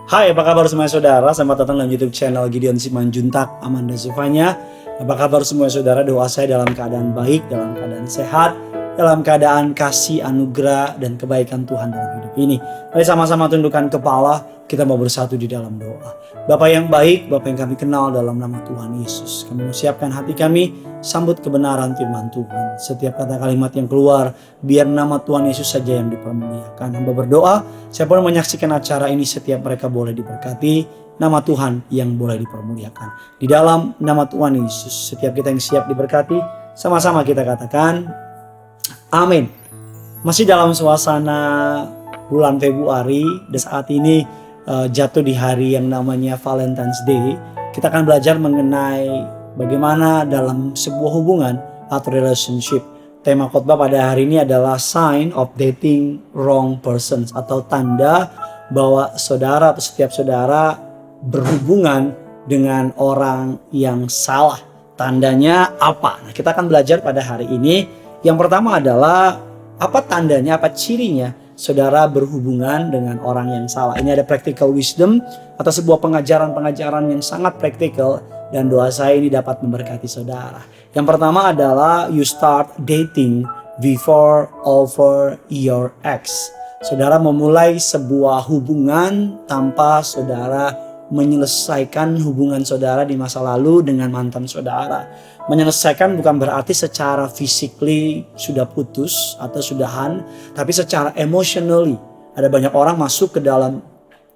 Hai, apa kabar semua saudara? Selamat datang dalam YouTube channel Gideon Simanjuntak Amanda Zufanya. Apa kabar semua saudara? Doa saya dalam keadaan baik, dalam keadaan sehat, dalam keadaan kasih, anugerah, dan kebaikan Tuhan dalam hidup ini. Mari sama-sama tundukkan kepala, kita mau bersatu di dalam doa. Bapa yang baik, Bapa yang kami kenal dalam nama Tuhan Yesus. Kami siapkan hati kami, sambut kebenaran firman Tuhan. Setiap kata kalimat yang keluar, biar nama Tuhan Yesus saja yang dipermuliakan. Hamba berdoa, siapa yang menyaksikan acara ini, setiap mereka boleh diberkati, nama Tuhan yang boleh dipermuliakan. Di dalam nama Tuhan Yesus, setiap kita yang siap diberkati, sama-sama kita katakan, amin. Masih dalam suasana bulan Februari, dan saat ini jatuh di hari yang namanya Valentine's Day. Kita akan belajar mengenai bagaimana dalam sebuah hubungan atau relationship. Tema khotbah pada hari ini adalah sign of dating wrong persons, atau tanda bahwa saudara atau setiap saudara berhubungan dengan orang yang salah. Tandanya apa? Nah, kita akan belajar pada hari ini. Yang pertama adalah apa tandanya, apa cirinya saudara berhubungan dengan orang yang salah. Ini ada practical wisdom atau sebuah pengajaran-pengajaran yang sangat praktikal, dan doa saya ini dapat memberkati saudara. Yang pertama adalah you start dating before over your ex. Saudara memulai sebuah hubungan tanpa saudara menyelesaikan hubungan saudara di masa lalu dengan mantan saudara. Menyelesaikan bukan berarti secara physically sudah putus atau sudahan, tapi secara emotionally. Ada banyak orang masuk ke dalam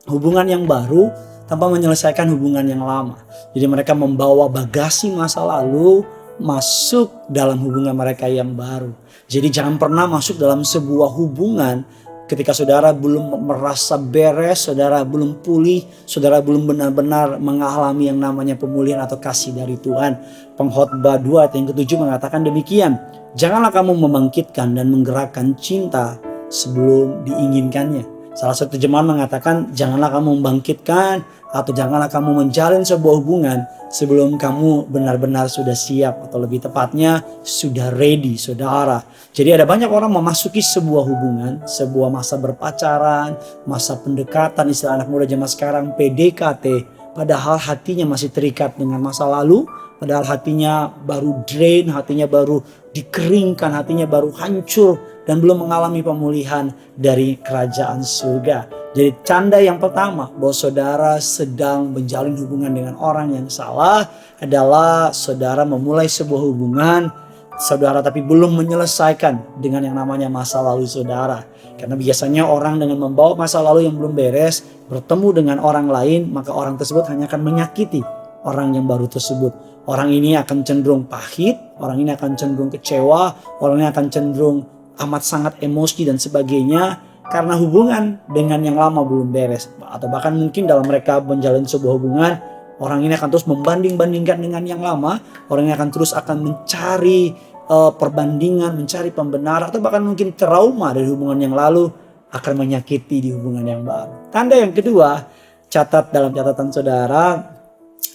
hubungan yang baru tanpa menyelesaikan hubungan yang lama. Jadi mereka membawa bagasi masa lalu masuk dalam hubungan mereka yang baru. Jadi jangan pernah masuk dalam sebuah hubungan ketika saudara belum merasa beres, saudara belum pulih, saudara belum benar-benar mengalami yang namanya pemulihan atau kasih dari Tuhan. Pengkhotbah 2 ayat yang ke-7 mengatakan demikian. Janganlah kamu membangkitkan dan menggerakkan cinta sebelum diinginkannya. Salah satu terjemahan mengatakan janganlah kamu membangkitkan atau janganlah kamu menjalin sebuah hubungan sebelum kamu benar-benar sudah siap, atau lebih tepatnya sudah ready, saudara. Jadi ada banyak orang memasuki sebuah hubungan, sebuah masa berpacaran, masa pendekatan, istilah anak muda zaman sekarang PDKT, padahal hatinya masih terikat dengan masa lalu, padahal hatinya baru drain, hatinya baru dikeringkan, hatinya baru hancur dan belum mengalami pemulihan dari kerajaan surga. Jadi tanda yang pertama bahwa saudara sedang menjalin hubungan dengan orang yang salah adalah saudara memulai sebuah hubungan saudara tapi belum menyelesaikan dengan yang namanya masa lalu saudara. Karena biasanya orang dengan membawa masa lalu yang belum beres bertemu dengan orang lain, maka orang tersebut hanya akan menyakiti orang yang baru tersebut. Orang ini akan cenderung pahit, orang ini akan cenderung kecewa, orang ini akan cenderung amat sangat emosi dan sebagainya. Karena hubungan dengan yang lama belum beres. Atau bahkan mungkin dalam mereka menjalin sebuah hubungan, orang ini akan terus membanding-bandingkan dengan yang lama. Orang ini akan terus mencari perbandingan, mencari pembenaran. Atau bahkan mungkin trauma dari hubungan yang lalu akan menyakiti di hubungan yang baru. Tanda yang kedua, catat dalam catatan saudara,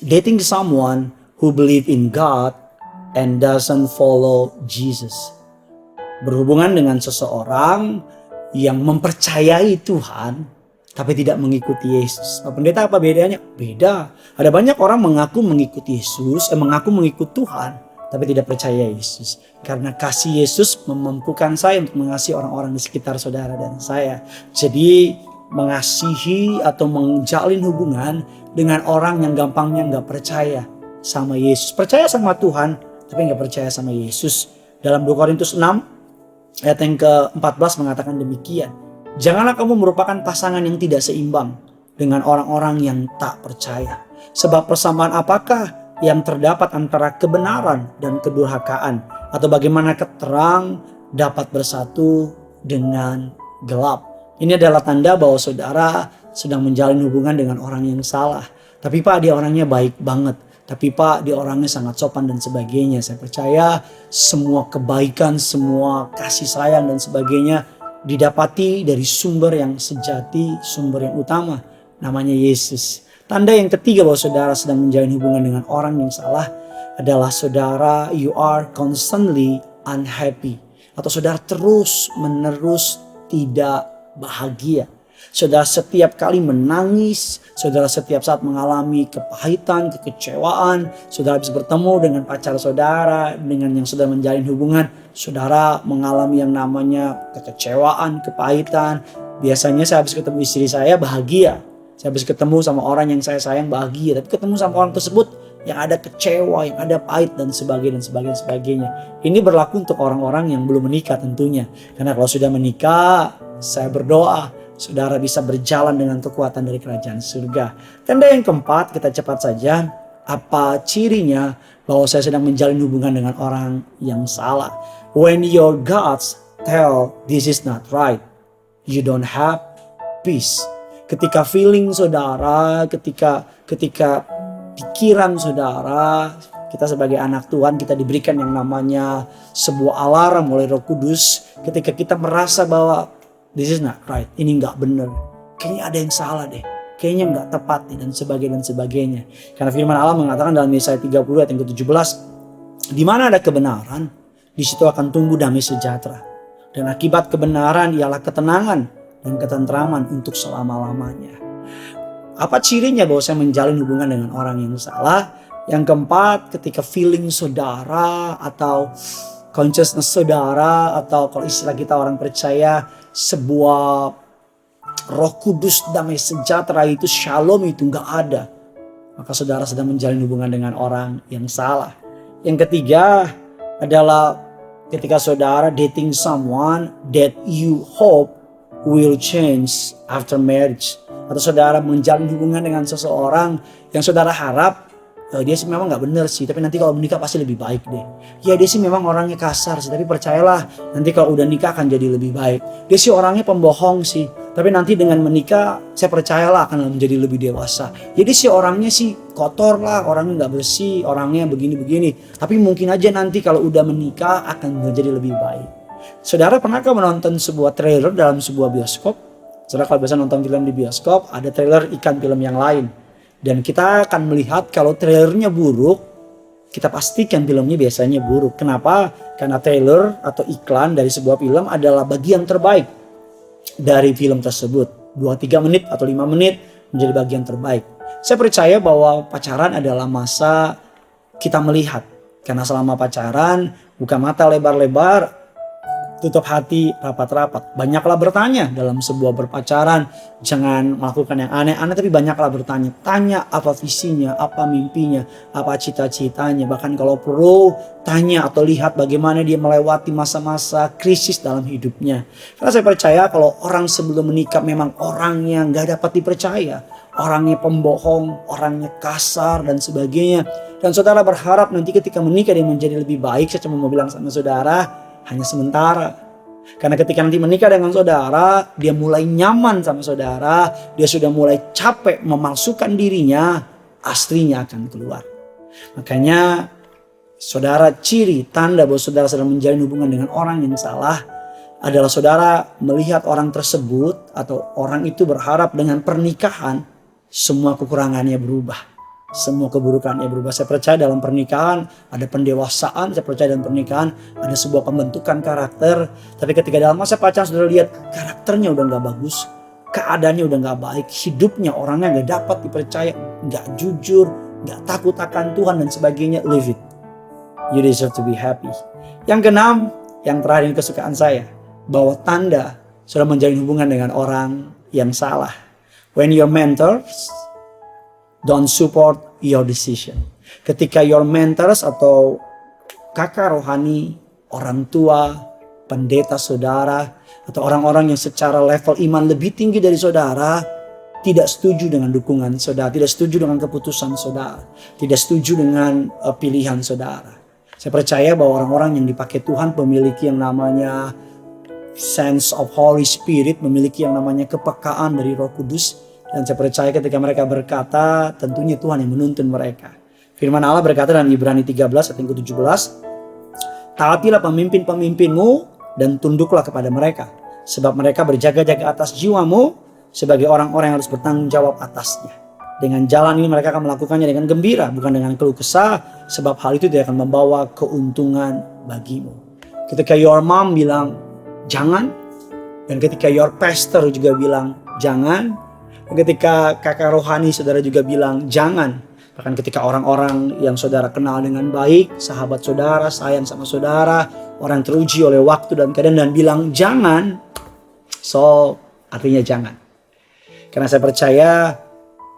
dating someone who believe in God and doesn't follow Jesus. Berhubungan dengan seseorang yang mempercayai Tuhan tapi tidak mengikuti Yesus. Pak Pendeta, apa bedanya? Beda. Ada banyak orang mengaku mengikuti Yesus, mengaku mengikuti Tuhan tapi tidak percaya Yesus. Karena kasih Yesus memampukan saya untuk mengasihi orang-orang di sekitar saudara dan saya. Jadi mengasihi atau menjalin hubungan dengan orang yang gampangnya gak percaya sama Yesus. Percaya sama Tuhan tapi gak percaya sama Yesus. Dalam 2 Korintus 6 ayat yang ke-14 mengatakan demikian. Janganlah kamu merupakan pasangan yang tidak seimbang dengan orang-orang yang tak percaya. Sebab persamaan apakah yang terdapat antara kebenaran dan kedurhakaan? Atau bagaimana terang dapat bersatu dengan gelap? Ini adalah tanda bahwa saudara sedang menjalin hubungan dengan orang yang salah. Tapi Pak, dia orangnya baik banget. Tapi Pak, dia orangnya sangat sopan dan sebagainya. Saya percaya semua kebaikan, semua kasih sayang dan sebagainya didapati dari sumber yang sejati, sumber yang utama. Namanya Yesus. Tanda yang ketiga bahwa saudara sedang menjalin hubungan dengan orang yang salah adalah saudara, you are constantly unhappy. Atau saudara terus menerus tidak bahagia. Saudara setiap kali menangis, saudara setiap saat mengalami kepahitan, kekecewaan, saudara bisa bertemu dengan pacar saudara, dengan yang sedang menjalin hubungan, saudara mengalami yang namanya kekecewaan, kepahitan. Biasanya saya habis ketemu istri saya bahagia, saya habis ketemu sama orang yang saya sayang bahagia, tapi ketemu sama orang tersebut yang ada kecewa, yang ada pahit dan sebagainya. Ini berlaku untuk orang-orang yang belum menikah tentunya. Karena kalau sudah menikah, saya berdoa saudara bisa berjalan dengan kekuatan dari kerajaan surga. Tanda yang keempat, kita cepat saja. Apa cirinya bahwa saya sedang menjalin hubungan dengan orang yang salah? When your gods tell this is not right, you don't have peace. Ketika feeling saudara, ketika pikiran saudara, kita sebagai anak Tuhan kita diberikan yang namanya sebuah alarm oleh Roh Kudus. Ketika kita merasa bahwa this is not right, ini nggak benar, kayaknya ada yang salah deh, kayaknya nggak tepat nih, dan sebagainya. Karena firman Allah mengatakan dalam Yesaya 30 ayat yang ke-17, di mana ada kebenaran, di situ akan tumbuh damai sejahtera. Dan akibat kebenaran ialah ketenangan dan ketentraman untuk selama-lamanya. Apa cirinya bahwa saya menjalin hubungan dengan orang yang salah? Yang keempat, ketika feeling saudara atau consciousness saudara, atau kalau istilah kita orang percaya, sebuah Roh Kudus damai sejahtera itu, shalom itu gak ada, maka saudara sedang menjalin hubungan dengan orang yang salah. Yang ketiga adalah ketika saudara dating someone that you hope will change after marriage, atau saudara menjalin hubungan dengan seseorang yang saudara harap dia sih memang gak bener sih, tapi nanti kalau menikah pasti lebih baik deh. Ya dia sih memang orangnya kasar sih, tapi percayalah nanti kalau udah nikah akan jadi lebih baik. Dia sih orangnya pembohong sih, tapi nanti dengan menikah saya percayalah akan menjadi lebih dewasa. Jadi sih orangnya sih kotor lah, orangnya gak bersih, orangnya begini-begini. Tapi mungkin aja nanti kalau udah menikah akan menjadi lebih baik. Saudara pernahkah menonton sebuah trailer dalam sebuah bioskop? Saudara kalau biasa nonton film di bioskop, ada trailer iklan film yang lain. Dan kita akan melihat kalau trailernya buruk, kita pastikan filmnya biasanya buruk. Kenapa? Karena trailer atau iklan dari sebuah film adalah bagian terbaik dari film tersebut. 2-3 menit atau 5 menit menjadi bagian terbaik. Saya percaya bahwa pacaran adalah masa kita melihat. Karena selama pacaran, buka mata lebar-lebar, tutup hati rapat-rapat. Banyaklah bertanya dalam sebuah berpacaran. Jangan melakukan yang aneh-aneh, tapi banyaklah bertanya. Tanya apa visinya, apa mimpinya, apa cita-citanya. Bahkan kalau perlu tanya atau lihat bagaimana dia melewati masa-masa krisis dalam hidupnya. Karena saya percaya kalau orang sebelum menikah memang orangnya gak dapat dipercaya. Orangnya pembohong, orangnya kasar dan sebagainya. Dan saudara berharap nanti ketika menikah dia menjadi lebih baik. Saya cuma mau bilang sama saudara, hanya sementara. Karena ketika nanti menikah dengan saudara, dia mulai nyaman sama saudara, dia sudah mulai capek memalsukan dirinya, aslinya akan keluar. Makanya saudara, ciri tanda bahwa saudara sedang menjalin hubungan dengan orang yang salah adalah saudara melihat orang tersebut atau orang itu berharap dengan pernikahan semua kekurangannya berubah. Semua keburukannya berubah. Saya percaya dalam pernikahan ada pendewasaan. Saya percaya dalam pernikahan ada sebuah pembentukan karakter. Tapi ketika dalam masa pacaran saudara lihat karakternya udah gak bagus, keadaannya udah gak baik, hidupnya orangnya gak dapat dipercaya, gak jujur, gak takut akan Tuhan dan sebagainya, leave it. You deserve to be happy. Yang keenam, yang terakhir yang kesukaan saya, bahwa tanda sudah menjalin hubungan dengan orang yang salah. When your mentors don't support your decision. Ketika your mentors atau kakak rohani, orang tua, pendeta saudara, atau orang-orang yang secara level iman lebih tinggi dari saudara, tidak setuju dengan dukungan saudara, tidak setuju dengan keputusan saudara, tidak setuju dengan pilihan saudara. Saya percaya bahwa orang-orang yang dipakai Tuhan memiliki yang namanya sense of Holy Spirit, memiliki yang namanya kepekaan dari Roh Kudus. Dan saya percaya ketika mereka berkata, tentunya Tuhan yang menuntun mereka. Firman Allah berkata dalam Ibrani 13 ayat yang ke-17, taatilah pemimpin-pemimpinmu dan tunduklah kepada mereka. Sebab mereka berjaga-jaga atas jiwamu sebagai orang-orang yang harus bertanggung jawab atasnya. Dengan jalan ini mereka akan melakukannya dengan gembira, bukan dengan keluh kesah, sebab hal itu tidak akan membawa keuntungan bagimu. Ketika your mom bilang, jangan. Dan ketika your pastor juga bilang, jangan. Ketika kakak rohani saudara juga bilang jangan. Bahkan ketika orang-orang yang saudara kenal dengan baik, sahabat saudara, sayang sama saudara, orang teruji oleh waktu dan keadaan dan bilang jangan. So artinya jangan. Karena saya percaya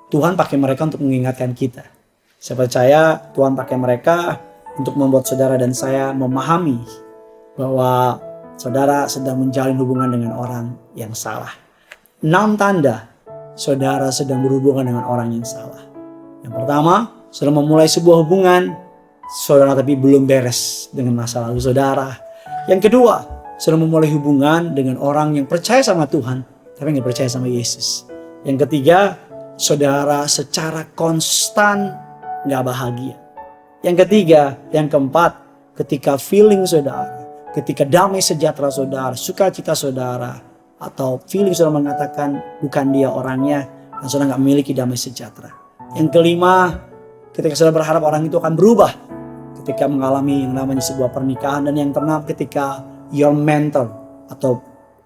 Tuhan pakai mereka untuk mengingatkan kita. Saya percaya Tuhan pakai mereka untuk membuat saudara dan saya memahami bahwa saudara sedang menjalin hubungan dengan orang yang salah. 6 tanda saudara sedang berhubungan dengan orang yang salah. Yang pertama, saudara memulai sebuah hubungan, saudara tapi belum beres dengan masa lalu saudara. Yang kedua, saudara memulai hubungan dengan orang yang percaya sama Tuhan, tapi nggak percaya sama Yesus. Yang ketiga, saudara secara konstan nggak bahagia. Yang ketiga, yang keempat, ketika feeling saudara, ketika damai sejahtera saudara, sukacita saudara, atau feeling saudara mengatakan bukan dia orangnya, dan saudara nggak memiliki damai sejahtera. Yang kelima, ketika saudara berharap orang itu akan berubah ketika mengalami yang namanya sebuah pernikahan. Dan yang keenam, ketika your mentor atau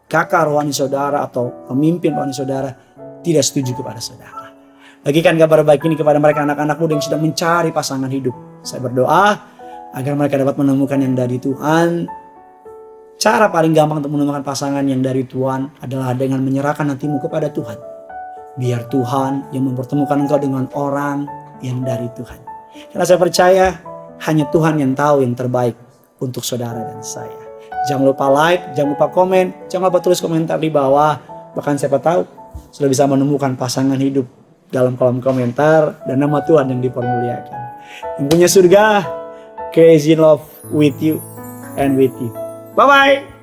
kakak rohani saudara atau pemimpin rohani saudara tidak setuju kepada saudara. Bagikan kabar baik ini kepada mereka anak-anak muda yang sedang mencari pasangan hidup. Saya berdoa agar mereka dapat menemukan yang dari Tuhan. Cara paling gampang untuk menemukan pasangan yang dari Tuhan adalah dengan menyerahkan hatimu kepada Tuhan. Biar Tuhan yang mempertemukan engkau dengan orang yang dari Tuhan. Karena saya percaya hanya Tuhan yang tahu yang terbaik untuk saudara dan saya. Jangan lupa like, jangan lupa komen, jangan lupa tulis komentar di bawah. Bahkan siapa tahu sudah bisa menemukan pasangan hidup dalam kolom komentar dan nama Tuhan yang dipermuliakan. Yang punya surga, crazy in love with you and with you. Bye-bye.